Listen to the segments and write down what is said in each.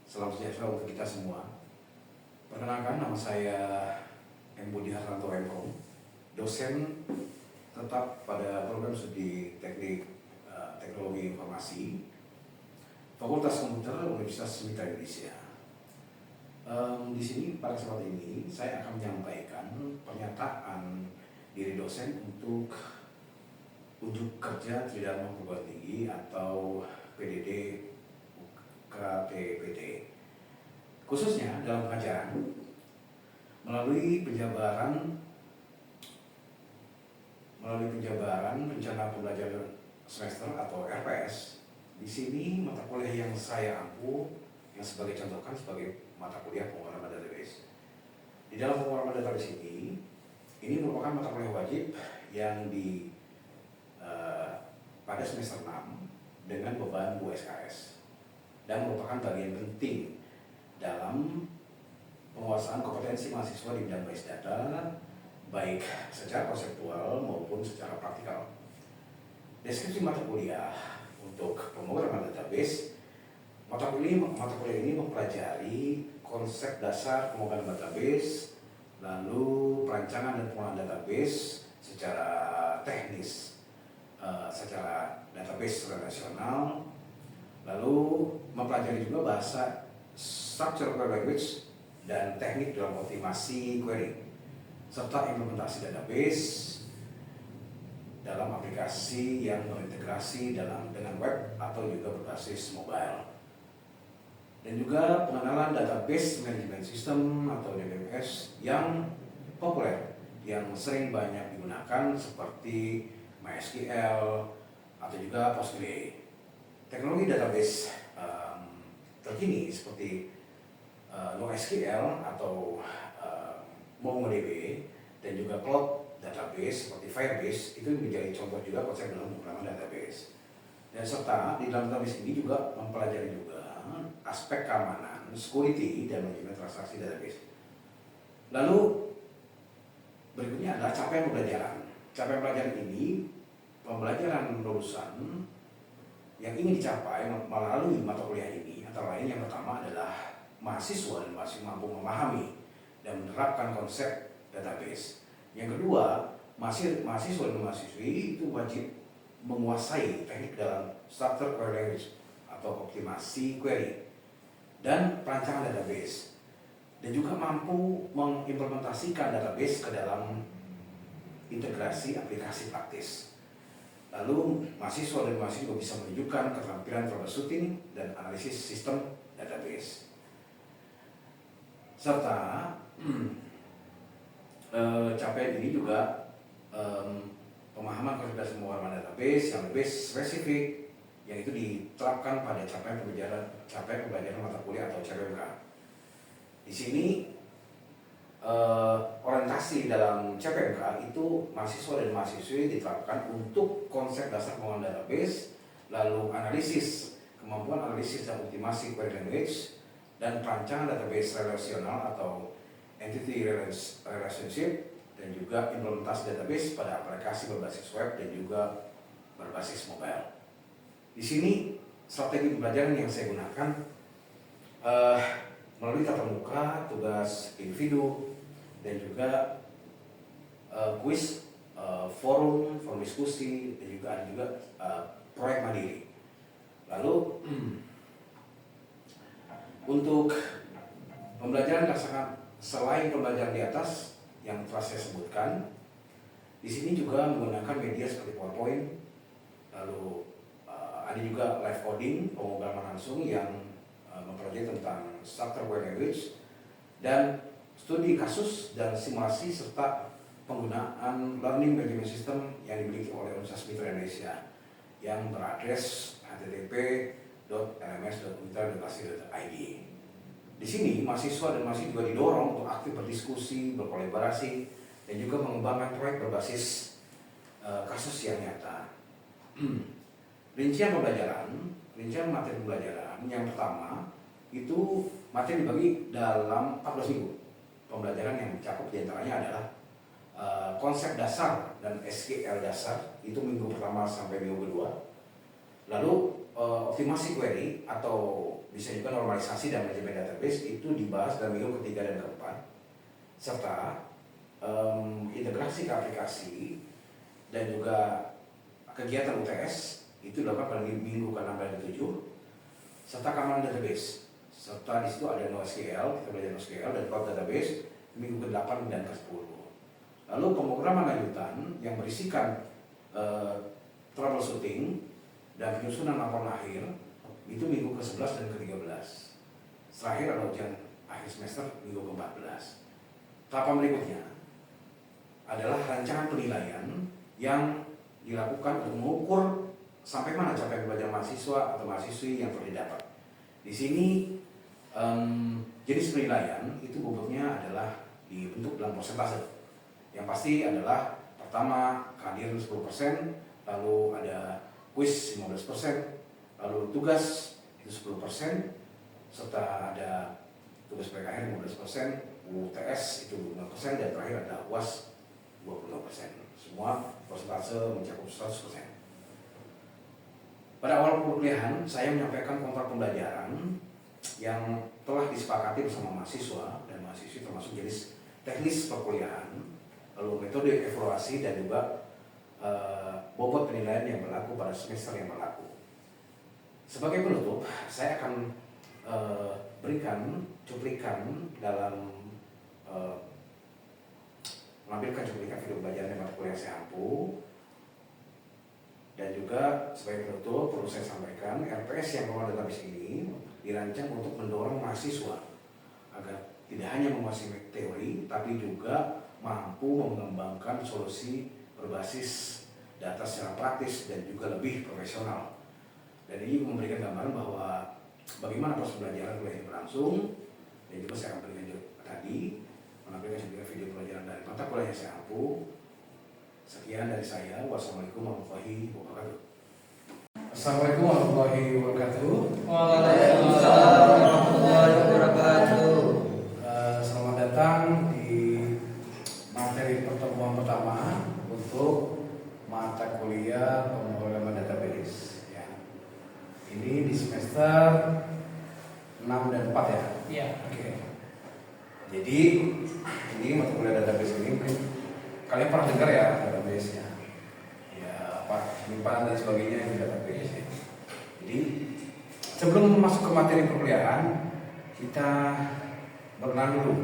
Salam sejahtera untuk kita semua. Perkenalkan, nama saya M. Budi Hartanto MKom, dosen tetap pada program studi Teknik Teknologi Informasi, Fakultas Komputer Universitas Mitra Indonesia. Di sini pada kesempatan ini saya akan menyampaikan pernyataan diri dosen untuk unjuk kerja tidak perguruan tinggi atau PDD KTPT, khususnya dalam pengajaran melalui penjabaran rencana pembelajaran semester atau RPS. Di sini mata kuliah yang saya ampu yang sebagai contohkan sebagai mata kuliah pemrograman database. Di dalam pemrograman database ini merupakan mata kuliah wajib yang pada semester 6 dengan beban 2 SKS dan merupakan bagian penting dalam penguasaan kompetensi mahasiswa di bidang base data, baik secara konseptual maupun secara praktikal. Deskripsi mata kuliah untuk pemrograman database, mata kuliah ini mempelajari konsep dasar pemrograman database, lalu perancangan dan pengolahan database secara teknis, secara database relasional, lalu mempelajari juga bahasa structural query language dan teknik dalam optimasi query, serta implementasi database dalam aplikasi yang terintegrasi dengan web atau juga berbasis mobile. Dan juga pengenalan database management system atau DBMS yang populer, yang sering banyak digunakan seperti MySQL atau juga Postgre. Teknologi database terkini seperti NoSQL atau MongoDB dan juga cloud database seperti Firebase itu menjadi contoh juga konsep dalam pemrograman database. Dan serta di dalam database ini juga mempelajari juga aspek keamanan, security dan manajemen transaksi database. Lalu berikutnya adalah capaian pembelajaran. Capaian pembelajaran ini pembelajaran lulusan yang ingin dicapai melalui mata kuliah ini antara lain yang pertama adalah mahasiswa dan mahasiswa mampu memahami dan menerapkan konsep database. Yang kedua, mahasiswa dan mahasiswi itu wajib menguasai teknik dalam structured query language atau optimasi query dan perancangan database, dan juga mampu mengimplementasikan database ke dalam integrasi aplikasi praktis. Lalu mahasiswa dan mahasiswa juga bisa menunjukkan keterampilan troubleshooting dan analisis sistem database. Serta capaian ini juga pemahaman konsep dasar pemrograman database yang lebih spesifik, yang itu diterapkan pada capaian pembelajaran mata kuliah atau CPMK. Di sini orientasi dalam CPMK itu mahasiswa dan mahasiswi diterapkan untuk konsep dasar pemrograman database, lalu kemampuan analisis dan optimasi query language, dan perancangan database relasional atau entity relationship, dan juga implementasi database pada aplikasi berbasis web dan juga berbasis mobile. Di sini strategi pembelajaran yang saya gunakan melalui tatap muka, tugas individu, dan juga kuis, forum diskusi, dan juga ada proyek mandiri. Lalu untuk pembelajaran selain pembelajaran di atas yang telah saya sebutkan, di sini juga menggunakan media seperti PowerPoint, lalu ada juga live coding, pemrograman langsung yang mempelajari tentang structured query language, dan studi kasus dan simulasi serta penggunaan learning management system yang dimiliki oleh Universitas Mitra Indonesia yang beradres http://lms.mitra.ac.id. Di sini mahasiswa dan mahasiswa juga didorong untuk aktif berdiskusi, berkolaborasi, dan juga mengembangkan proyek berbasis kasus yang nyata. Rincian materi pembelajaran yang pertama itu materi dibagi dalam 14 minggu. Pembelajaran yang dicakup diantaranya adalah konsep dasar dan SQL dasar, itu minggu pertama sampai minggu kedua. Lalu optimasi query atau bisa juga normalisasi dan manajemen database itu dibahas dalam minggu ketiga dan keempat, serta integrasi ke aplikasi dan juga kegiatan UTS itu dilakukan pada minggu ke-6 dan ke-7, serta keamanan database, serta di situ ada NoSQL, kita belajar NoSQL dan cloud database minggu ke-8 dan ke-10. Lalu pemrograman lanjutan yang berisikan troubleshooting dan penyusunan laporan akhir itu minggu ke-11 dan ke-13. Terakhir adalah ujian akhir semester minggu ke-14. Tahapan berikutnya adalah rancangan penilaian yang dilakukan untuk mengukur sampai mana capaian belajar mahasiswa atau mahasiswi yang telah didapat. Di sini jenis penilaian itu bobotnya adalah dibentuk dalam persentase. Yang pasti adalah pertama kehadiran 10%, lalu ada kuis 15%, lalu tugas itu 10%, serta ada tugas PKR 15%, UTS itu 5%, dan terakhir ada UAS 25%. Semua persentase mencakup 100%. Pada awal perkuliahan, saya menyampaikan kontrak pembelajaran yang telah disepakati bersama mahasiswa dan mahasiswi termasuk jenis teknis perkuliahan, lalu metode evaluasi dan juga bobot penilaian yang berlaku pada semester yang berlaku. Sebagai penutup, saya akan berikan cuplikan dalam menampilkan cuplikan video pembelajaran mata kuliah saya ampu. Dan juga sebagai penutup perlu saya sampaikan, RPS yang mengelola database ini dirancang untuk mendorong mahasiswa agar tidak hanya menguasai teori, tapi juga mampu mengembangkan solusi berbasis data secara praktis dan juga lebih profesional. Dan ini memberikan gambaran bahwa bagaimana proses pembelajaran kuliah ini berlangsung. Dan juga saya akan berikan tadi menampilkan juga video pelajaran dari mata kuliah yang saya ampu. Sekian dari saya. Wassalamualaikum warahmatullahi wabarakatuh. Assalamualaikum warahmatullahi wabarakatuh. Waalaikumsalam warahmatullahi wabarakatuh. Selamat datang di materi pertemuan pertama untuk mata kuliah pemrograman database. Ya. Ini di semester 6 dan 4 ya? Iya. Oke. Jadi ini mata kuliah database ini mungkin kalian pernah dengar ya database-nya? Ya, apa penyimpanan dan sebagainya yang di database. Jadi sebelum masuk ke materi perkuliahan, kita berkenalan dulu.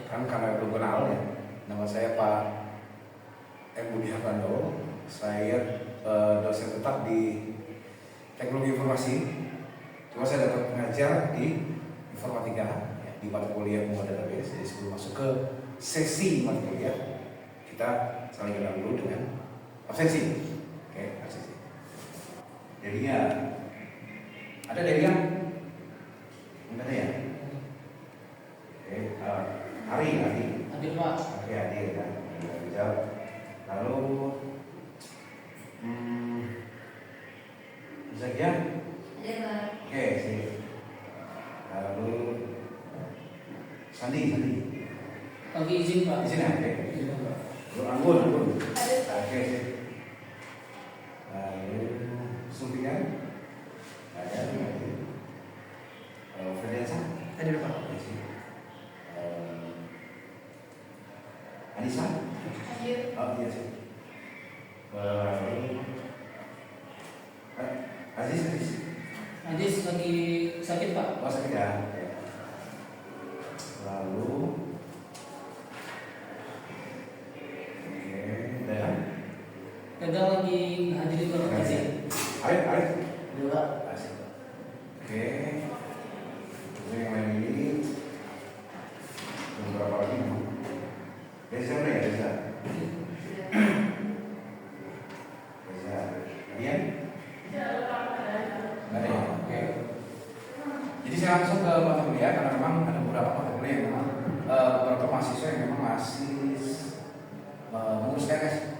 Kan karena belum kenal ya. Nama saya Pak M. Budi Hartando. Saya dosen tetap di Teknologi Informasi. Cuma saya dapat mengajar di informatika ya, di mata kuliah pemrograman database. Jadi sebelum masuk ke sesi mata kuliah, kita saling kenal dulu dengan absensi. Oke, absensi. Jadinya ada dari yang enggak ada ya? Oke, Hari. Hadir Pak. Oke, hadir kan. Jawab. Lalu bisa ya? Oke, sini. Lalu Sandi. Lagi izin Pak. Di sini oke. Izin, Pak. Lalu Anggun. Oke, sini. Lalu Sulfian. Ada. Ferdiansa. Hadir Pak. Di sini. Anissa. Oh iya sih. Aziz. Aziz lagi sakit Pak. Oh sakit ya. Oke. Lalu dan Gagal lagi hadirin lokasi. Arif. Dua. Asik. Oke. Ini yang lain ini beberapa lagi. Desa mana ya Desa? Dian? Nggak ada ya? Oke. Jadi saya langsung ke mata kuliah karena memang ada beberapa mata kuliah yang memang beberapa mahasiswa yang memang masih mengurus KS.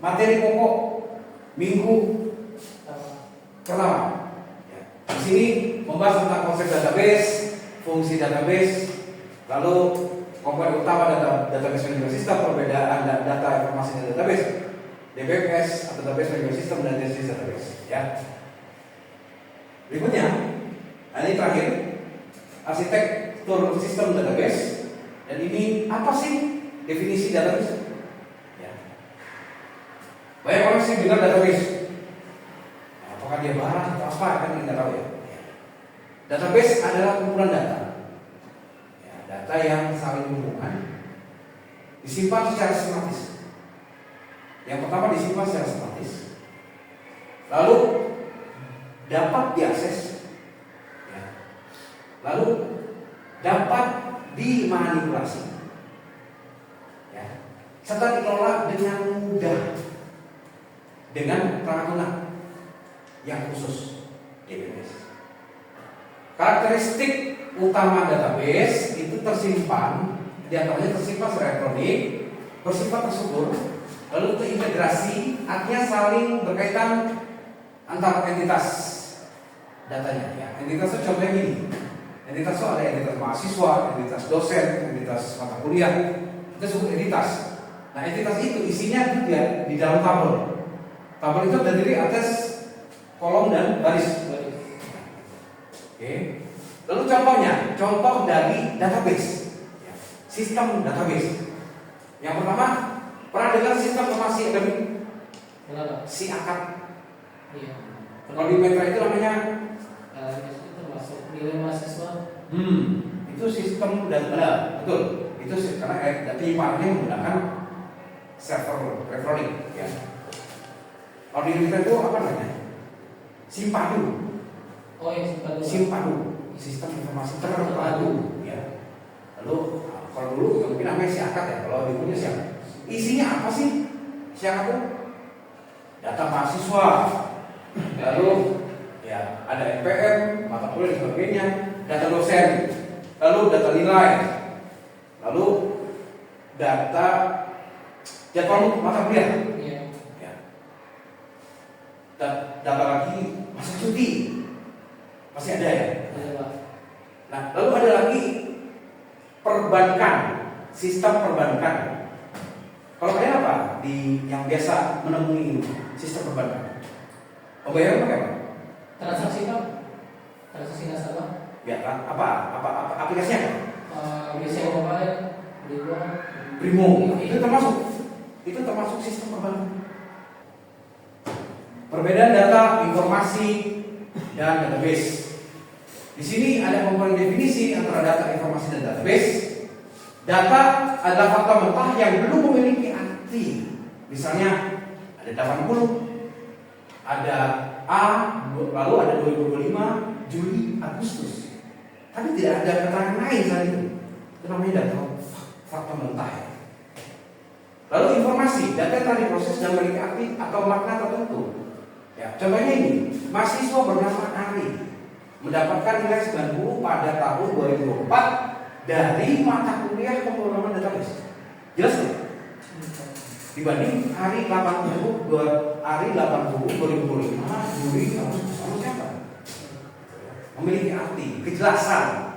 Materi pokok minggu pertama. Ya. Di sini membahas tentang konsep database, fungsi database, lalu komponen utama database management system, perbedaan data informasi dan database, DBMS atau database management system dan jenis database. Ya. Berikutnya, ini terakhir, arsitektur sistem database. Dan ini apa sih definisi database? Ya. Banyak orang sih dengar database. Nah, apakah dia barang atau apa? Kan kita tahu ya. Database adalah kumpulan data. Ya, data yang saling berhubungan, disimpan secara sistematis. Yang pertama disimpan secara sistematis, lalu dapat diakses, ya. Lalu dapat dimanipulasi, ya. Serta dikelola dengan mudah dengan perangkat lunak yang khusus DBMS. Karakteristik utama database itu tersimpan, diantaranya tersimpan secara elektronik, bersifat terstruktur, lalu terintegrasi, artinya saling berkaitan antar entitas datanya. Ya. Entitas itu contohnya gini, entitas itu ada entitas mahasiswa, entitas dosen, entitas mata kuliah, itu disebut entitas. Nah entitas itu isinya juga di dalam tabel. Tabel itu terdiri atas kolom dan baris. Oke. Lalu contohnya, contoh dari database, ya. Sistem database. Yang pertama, pernah dengar sistem informasi akademik? Si akad. Iya. Kalau di Metra itu namanya itu termasuk nilai mahasiswa. Itu sistem data, betul. Itu karena data penyimpanan menggunakan server elektronik, ya. Kalau di Metra itu apa namanya? Simpadu. Oh ya, Simpadu, sistem informasi terpadu, ya. Lalu kalau dulu mungkin namanya si akad ya. Kalau di punya siapa? Isinya apa sih si akad itu? Data mahasiswa. Lalu ya ada NPM, mata kuliah dan sebagainya, data dosen, lalu data nilai, lalu data jadwal mata kuliah, Iya. ya. Data lagi masa cuti, masih ada ya. Ada Pak. Nah lalu ada lagi perbankan, sistem perbankan. Kalau kalian apa di yang biasa menemui sistem perbankan? Pembayaran pakai apa? Transaksi Pak. Transaksi nasabah. Ya kan? Apa aplikasinya? Bisa mobile, beli uang. Primo. Itu termasuk sistem perbankan. Perbedaan data, informasi, dan database. Di sini ada komponen definisi antara data, informasi, dan database. Data adalah fakta mentah yang belum memiliki arti. Misalnya ada 80, ada A, lalu ada 2025, Juli, Agustus. Tapi tidak ada keterangan lain saat itu. Itu namanya data fakta mentah. Lalu informasi, data yang telah diproses dan memiliki arti atau makna tertentu. Ya, contohnya ini, mahasiswa bernama Ari mendapatkan nilai 90 pada tahun 2024 dari mata kuliah pemrograman database. Jelas nggak? Dibanding Ari 80, Ari 80, 2025, Juli, Agustus, sama siapa? Memiliki arti, kejelasan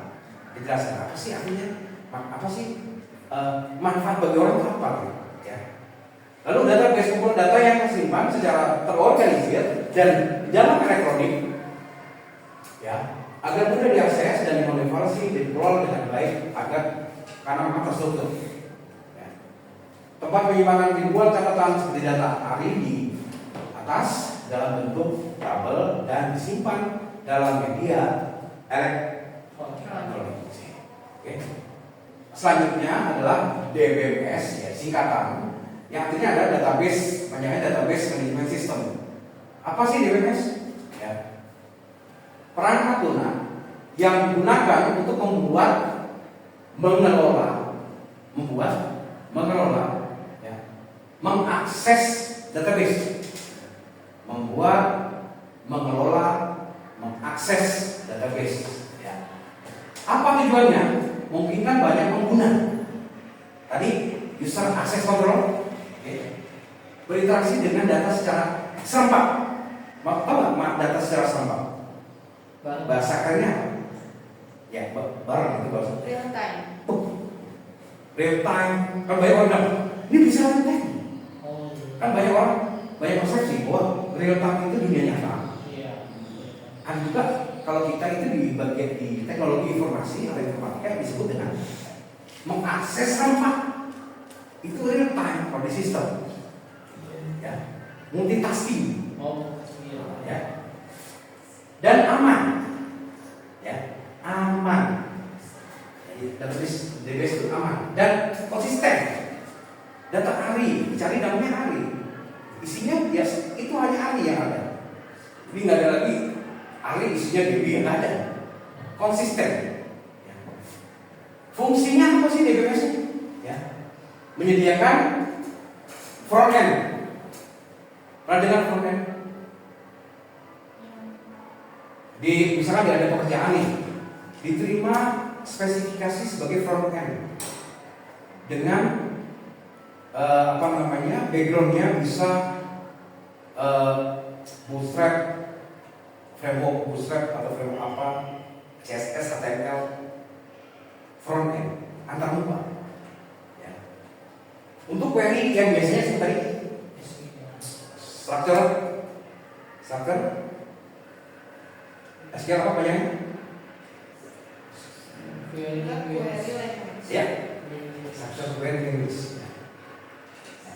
apa sih artinya? Apa sih manfaat bagi orang itu apa? Ya. Lalu database kumpulan data yang tersimpan secara terorganisir dan dalam elektronik, ya, agar mudah diakses dan dimanipulasi dan dikelola dengan baik agar karena terstruktur. Ya. Tempat penyimpanan ribuan catatan seperti data Ari di atas dalam bentuk tabel dan disimpan dalam media elektronik. Oke. Selanjutnya adalah DBMS, ya, singkatan yang artinya adalah database, panjangnya database management system. Apa sih DBMS? Ya. Perangkat lunak yang digunakan untuk mengelola, ya, mengakses database, mengelola, mengakses database. Ya. Apa tujuannya? Mungkin kan banyak pengguna. Tadi user access control, berinteraksi dengan data secara serempak. Apa data secara serempak? Bahasa kerennya apa? Ya, bareng itu bahasa. Real time. Real time. Kan banyak orang bilang, ini bisa real time. Kan banyak persepsi bahwa real time itu dunia nyata. Iya. Ada juga kalau kita itu di bagian di teknologi informasi atau informatika disebut dengan mengakses sampah. Itu real time kalau di sistem. Ya. Multitasking. Oh, iya. Ya. Dan aman. Ya, aman. Jadi database itu aman dan konsisten. Data ARI, dicari namanya ARI. Isinya biasa itu hanya ARI yang ada. Jadi nggak ada lagi ARI isinya DB yang ada. Konsisten. Ya. Fungsinya apa sih DBMS? Ya. Menyediakan front end. Pernah dengar front end? Misalkan ada pekerjaan nih, diterima spesifikasi sebagai front end dengan backgroundnya bisa Bootstrap, framework Bootstrap atau framework apa, CSS, HTML, front end antar muka. Ya. Untuk query yang biasanya seperti structure, SQL apa banyak? Ya, structure query language.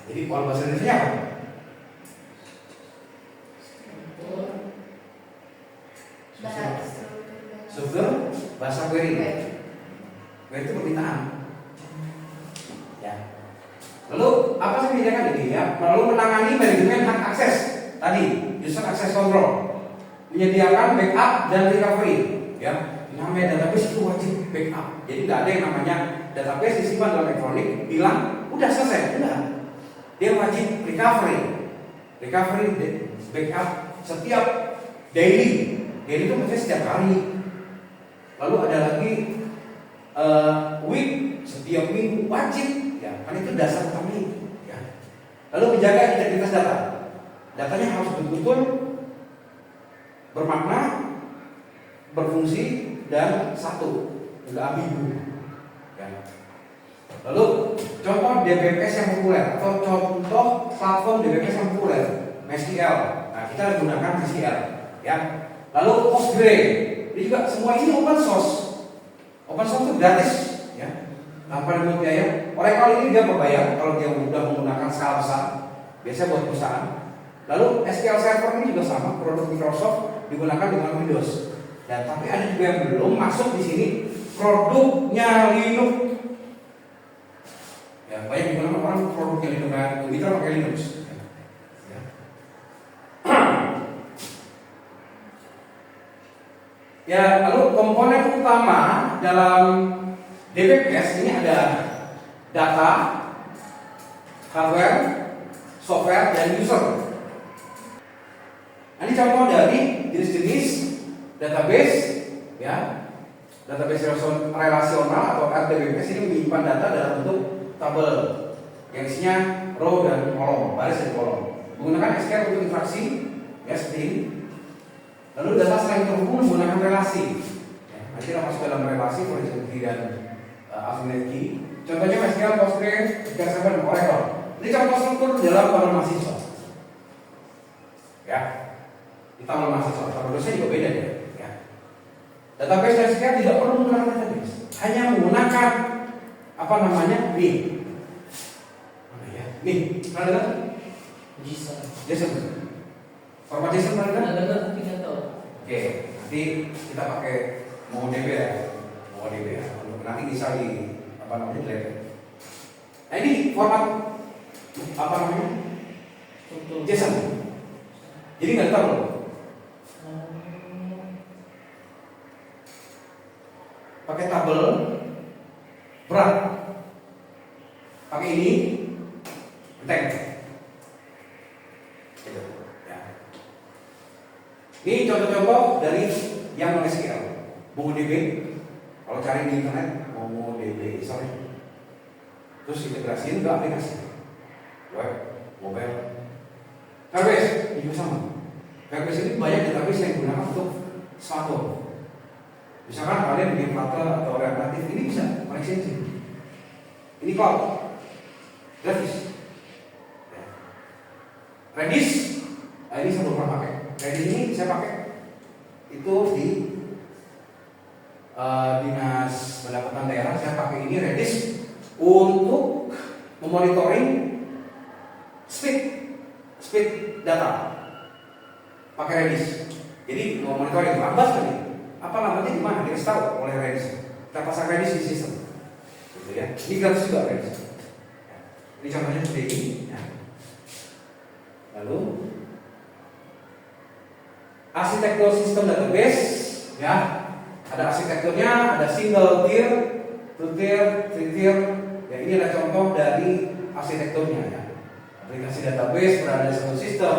Jadi kalau bahasa Indonesia apa? Struktur bahasa query. Query itu permintaan. Ya. Lalu apa sih membedakan ini ya? Lalu menangani manajemen hak akses tadi, user access control, menyediakan backup dan recovery. Ya, namanya database itu wajib backup. Jadi nggak ada yang namanya database disimpan dalam elektronik, bilang udah selesai, udah. Dia wajib recovery, backup setiap daily. Daily itu maksudnya setiap hari. Lalu ada lagi week, setiap minggu wajib. Ya, kan itu dasar utama itu. Ya. Lalu menjaga integritas data. Datanya harus betul-betul bermakna, berfungsi dan satu, tidak ambigu. Ya. Lalu contoh DBMS yang populer atau contoh platform DBMS yang populer, MySQL. Nah, kita gunakan MySQL. Ya. Lalu Postgre. Ini juga semua ini open source. Open source itu gratis. Ya. Tanpa dipungut biaya. Oracle ini dia berbayar kalau dia sudah menggunakan skala besar. Biasanya buat perusahaan. Lalu SQL Server ini juga sama, produk Microsoft digunakan dengan Windows. Dan tapi ada juga yang belum masuk di sini, produknya Linux. Ya, banyak digunakan orang produknya Linux kan, Mitra pakai Linux. Ya. Ya, lalu komponen utama dalam DBMS ini ada data, hardware, software, dan user. Nah, ini contoh dari jenis-jenis database, ya, database relasional atau RDBMS ini menyimpan data dalam bentuk tabel yang isinya row dan kolom, baris dan kolom. Menggunakan SQL untuk interaksi, ya seperti ini. Lalu data saling terhubung menggunakan relasi. Ya, nanti kita masuk dalam relasi, horizontal key dan alternate key. Contohnya SQL, Postgre, SQL Server, dan Oracle. Ini contoh struktur dalam taman mahasiswa. Ya. Di taman mahasiswa, taman dosen juga beda ya. Ya. Database SQL tidak perlu menggunakan database, hanya menggunakan apa namanya bin. Mana ya? Bin. Pernah dengar? JSON. Format JSON pernah dengar? Pernah dengar, tidak tahu. Oke, nanti kita pakai MongoDB ya. MongoDB ya. Nanti bisa di apa namanya dilempar. Nah ini format apa namanya? JSON. Jadi nggak tahu loh. Pakai tabel berat, pakai ini, enteng. Gitu. Ya. Ini contoh-contoh dari yang non-SQL. MongoDB, kalau cari di internet, MongoDB, sorry. Terus integrasiin ke aplikasi, web, mobile. Firebase, ini juga sama. Firebase ini banyak database yang digunakan untuk smartphone. Misalkan kalian bikin Flutter atau React Native, ini bisa koneksi aja. Ini cloud, gratis. Redis, nah ini saya belum pernah pakai. Redis ini saya pakai. itu di Dinas Pendapatan Daerah. Saya pakai ini Redis untuk memonitoring speed data. Pakai Redis. Jadi mau monitoring lambat tadi. Apa lambatnya di mana? Dikasih tahu oleh Redis. Kita pasang Redis di sistem. Gitu ya. Ini gratis juga Redis. Ini contohnya seperti ini. Ya. Lalu arsitektur sistem database, ya. Ada arsitekturnya, ada single tier, two tier, three tier. Ya, ini adalah contoh dari arsitekturnya, ya. Aplikasi database berada di satu sistem,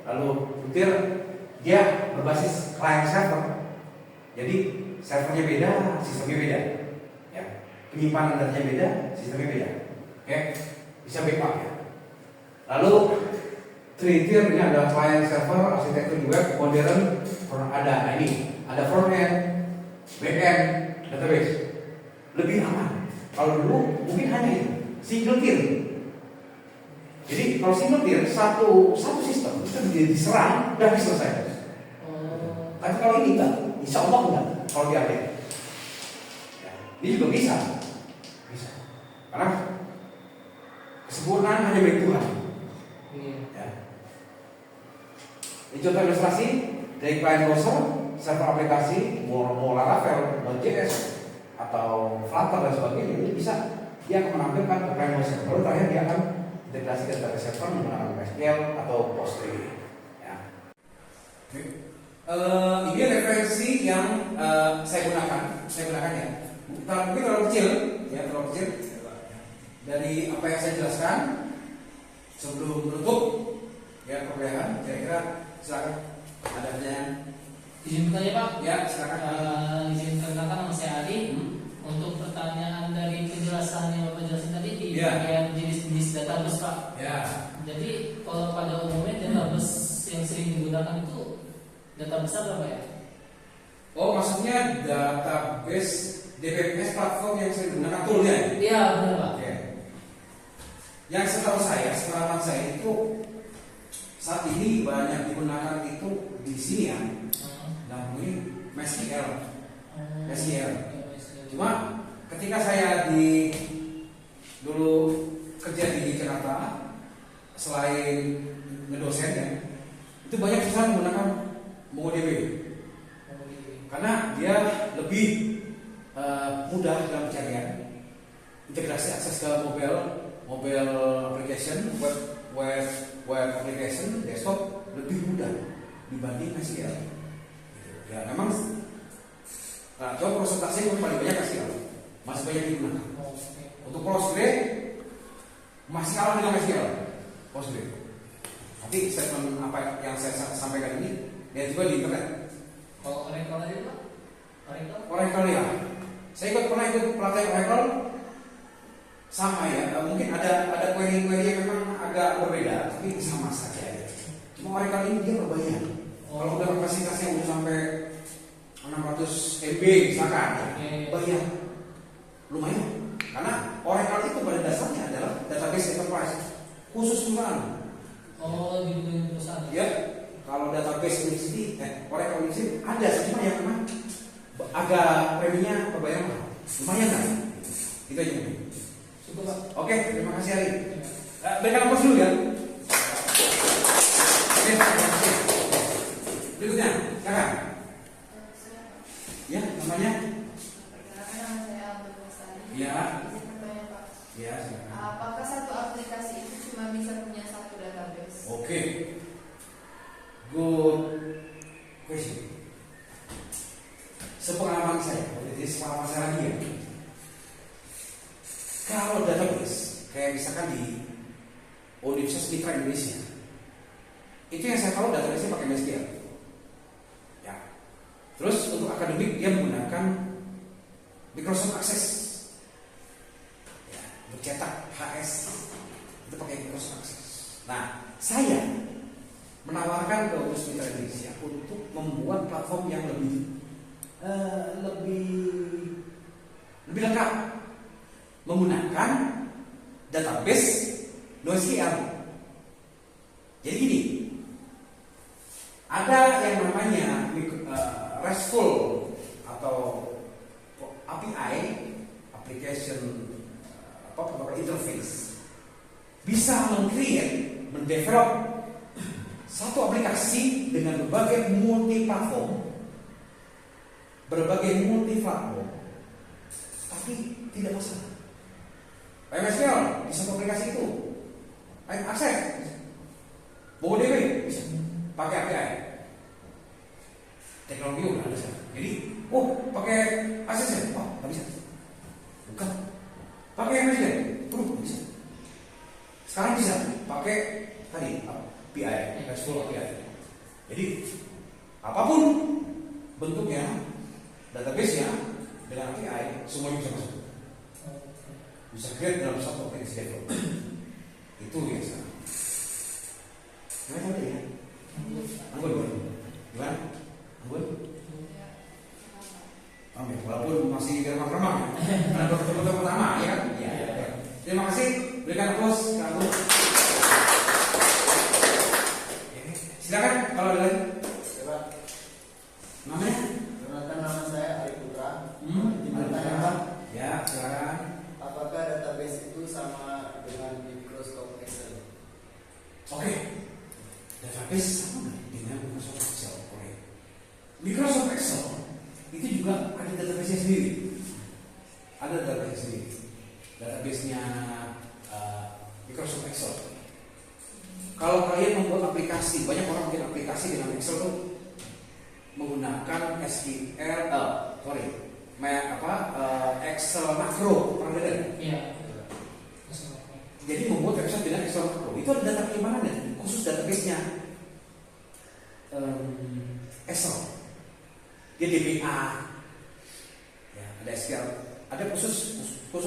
lalu two tier dia berbasis client server. Jadi servernya beda, sistemnya beda. Ya. Penyimpanan datanya beda, sistemnya beda. Oke, bisa backup ya. Lalu three tier ini adalah client server, arsitektur di web, modern, ada ini, ada front end, back end, database. Lebih aman. Kalau dulu mungkin hanya itu, single tier. Jadi kalau single tier satu sistem itu diserang dan selesai. Tapi kalau ini enggak, insya Allah enggak. Kalau diupdate, ya, ini juga bisa. Karena kesempurnaan hanya milik Tuhan. Ya. Ini contoh ilustrasi dari client browser, server aplikasi, mau Laravel, Node.js, atau Flutter dan sebagainya. Ini bisa dia akan menampilkan ke client browser. Lalu terakhir dia akan integrasi ke database server menggunakan MySQL atau Postgre. Ya. Ini referensi yang saya gunakan ya. Mungkin terlalu kecil, ya terlalu kecil. Dari apa yang saya jelaskan sebelum menutup ya perkuliahan, kira-kira silakan ada pertanyaan. Izin bertanya Pak? Ya silakan. Izin perkenalkan nama saya Ari. Untuk pertanyaan dari penjelasan yang Bapak jelasin tadi di bagian jenis-jenis database Pak. Ya. Jadi kalau pada umumnya database yang sering digunakan itu database apa ya? Oh maksudnya database DBMS platform yang sering digunakan toolnya? Iya benar Pak. Ya. Yang setahu saya, pengalaman saya itu saat ini banyak digunakan itu di sini ya, namanya MySQL. Cuma ketika saya dulu kerja di Jakarta, selain ngedosen ya, itu banyak perusahaan menggunakan MongoDB karena dia lebih mudah dalam pencarian, integrasi akses ke mobile application, web application, desktop lebih mudah dibanding MySQL. Ya memang, coba presentasi yang paling banyak MySQL, masih banyak digunakan. Untuk Postgre masih kalah dengan MySQL. Postgre. Nanti statement apa yang saya sampaikan ini lihat juga di internet. Kalau Oracle tadi Pak? Oracle ya. Saya pernah ikut pelatihan Oracle. Sama ya, mungkin ada query-query yang memang agak berbeda, tapi sama saja ya. Cuma Oracle ini dia berbayar. Kalau udah kapasitasnya udah sampai 600 MB misalkan, bayar lumayan. Karena Oracle itu pada dasarnya adalah database enterprise khusus perusahaan. Oh, di perusahaan. Ya, kalau database university, Oracle university ada, cuma yang memang agak preminya berbayar mahal. Lumayan kan? Itu aja. Oke, terima kasih Ari. Berikan aplaus dulu ya. Oke, terima kasih. Berikutnya, kakak. Ya, namanya? Perkenalkan nama saya Abdul Mustari. Ya. Izin bertanya Pak. Ya, silakan. Apakah satu aplikasi itu cuma bisa punya satu database? Oke. Good question. Sepengalaman saya, jadi sepengalaman saya lagi ya. Kalau database, kayak misalkan di Universitas Mitra Indonesia, itu yang saya tahu database-nya pakai MySQL. Ya. Terus untuk akademik dia menggunakan Microsoft Access. Ya, untuk cetak HS itu pakai Microsoft Access. Nah, saya menawarkan ke Universitas Mitra Indonesia untuk membuat platform yang lebih lengkap, menggunakan database NoSQL. Jadi gini, ada yang namanya atau API, application protocol interface, bisa mendevelop satu aplikasi dengan berbagai multi-platform, tapi tidak masalah. PMSQL di satu aplikasi itu, akses, MongoDB bisa pakai API. Teknologi udah ada sekarang. Jadi, pakai akses ya? Nggak bisa. Bukan. Pakai MSQL, nggak bisa. Sekarang bisa pakai tadi API, RESTful API. Jadi apapun bentuknya, database-nya dengan API semuanya bisa masuk. Bisa create dalam satu aplikasi development. Itu yang sekarang. Gimana tadi ya? Anggun. Gimana? Anggun? Walaupun masih remang-remang ya. Karena baru ketemu pertama ya kan? Iya. Terima kasih. Berikan aplaus ke Anggun. Silakan kalau ada lagi. Namanya? Nama saya Ari Putra. Ya, silakan. Apakah database itu sama dengan Microsoft Excel? Oke. Database sama dengan Microsoft Excel. Oke. Microsoft Excel itu juga ada database-nya sendiri. Ada database sendiri. Database-nya Microsoft Excel. Kalau kalian membuat aplikasi, banyak orang bikin aplikasi dengan Excel tuh menggunakan Excel makro, pernah dengar? Iya. Jadi membuat website dengan Excel makro itu ada data gimana nih? Khusus database-nya Excel. Dia DBA, ya, ada SQL, ada khusus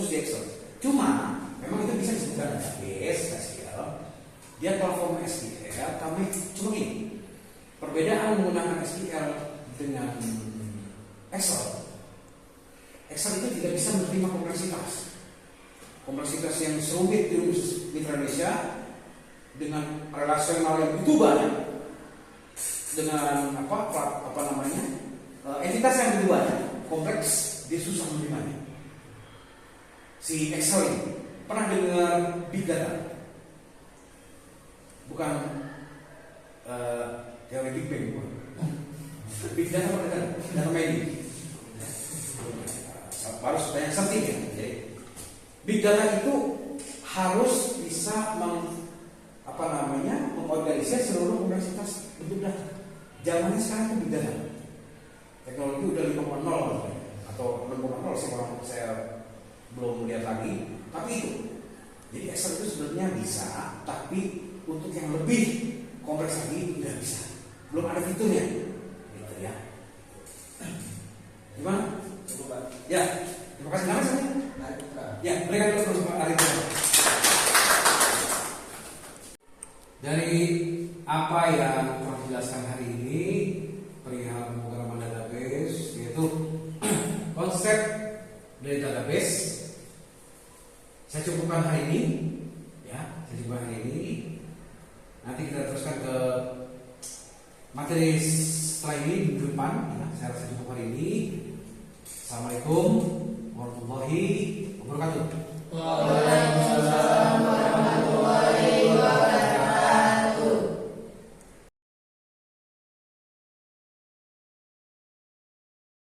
di Excel. Cuma memang itu bisa disebutkan database SQL. Dia platform SQL, tapi cuma ini perbedaan menggunakan SQL dengan Excel. Excel itu tidak bisa menerima kompleksitas yang serumit di Mitra Indonesia dengan relasional yang begitu banyak, dengan entitas yang begitu banyak, kompleks, dia susah menerimanya. Si Excel ini pernah dengar Big Data? Bukan teori Big Bang, bukan. Big Data pernah dengar? Data mining. Harus banyak something ya. Jadi Big Data itu harus bisa mengorganisir seluruh kompleksitas bentuk data. Zamannya sekarang itu Big Data. Teknologi udah 5.0 atau 6.0 sih orang saya belum lihat lagi. Tapi itu, jadi Excel itu sebenarnya bisa, tapi untuk yang lebih kompleks lagi tidak bisa. Belum ada fiturnya, gitu ya. Gimana? Cukup, Pak. Ya, terima kasih. Nama saya? Ari Putra. Ya, berikan dulu terus Pak Ari. Dari apa yang telah dijelaskan hari ini perihal pemrograman database, yaitu konsep dari database, saya cukupkan hari ini. Ya, saya cukupkan hari ini. Nanti kita teruskan ke materi setelah ini minggu depan. Ya, saya rasa cukup hari ini. Assalamualaikum warahmatullahi wabarakatuh. Waalaikumsalam.